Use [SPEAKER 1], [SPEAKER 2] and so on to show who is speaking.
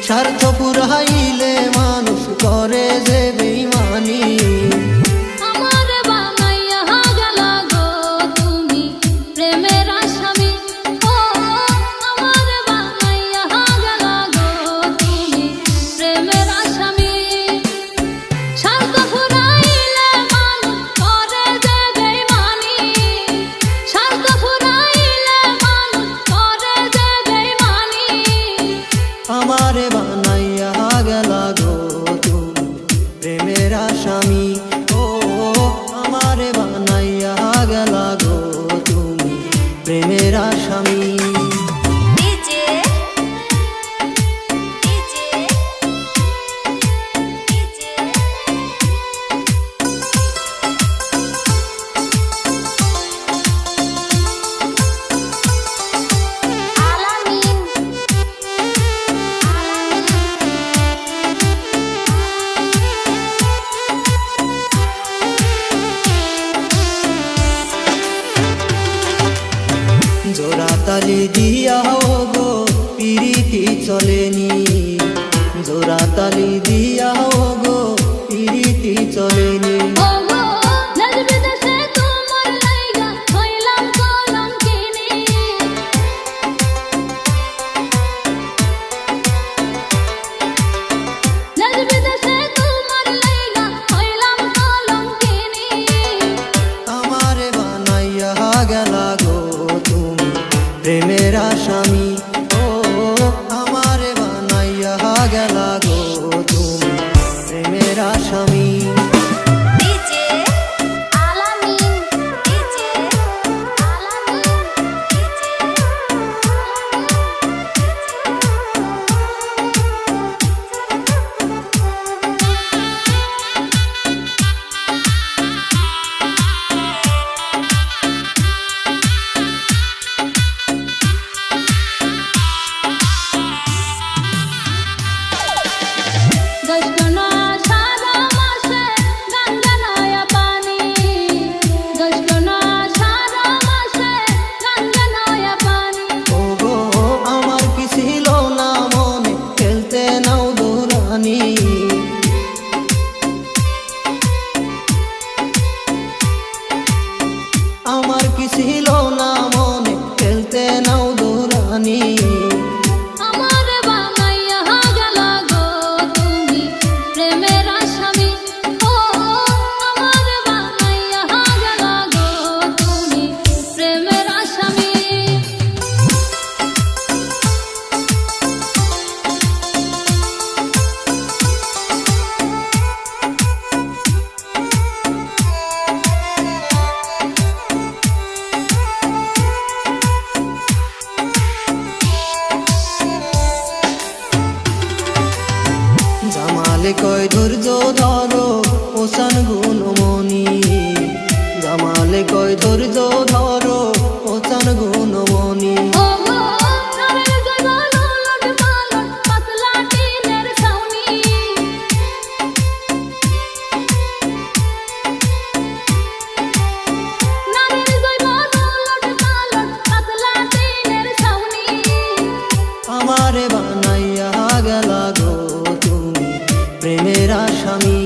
[SPEAKER 1] স্বার্থ পুরাইলে মানুষ করে যে বেঈমানি।
[SPEAKER 2] আমারে বানাইয়া গেলা গো তুমি প্রেমের আসামি। ও আমারে বানাইয়া গেলা গো তুমি প্রেমের আসামি। স্বার্থ পুরাইলে মানুষ করে যে বেঈমানি। স্বার্থ পুরাইলে মানুষ করে যে বেঈমানি।
[SPEAKER 1] আমারে বানাইয়া গেলা গো তুমি প্রেমের আসামি। ও আমারে বানাইয়া গেলা গো তুমি প্রেমের আসামি। জোড়া তালি দিয়াও গো পিরিতি চলেনি। জোড়া তালি দিয়াও গো পিরিতি চলেনি। আমারে বানাইয়া গেলা গো তুমি প্রেমের আসামি। ও আমারে বানাইয়া গেলা গো তুমি প্রেমের আসামি। আমার কি ছিল না মনে খেলতে নাও দৌড়ানি।
[SPEAKER 2] আমারে বানাইয়া গেলা গো তুমি প্রেমের আসামি। ও আমারে বানাইয়া গেলা গো তুমি প্রেমের আসামি। জামালে কয় ধৈর্য ধরো ওসান গুণমণি। জামালে কয় ধৈর্য ধরো ওসান গুণমণি। আমারে বানাইয়া গেলা গো তুমি প্রেমের আসামি।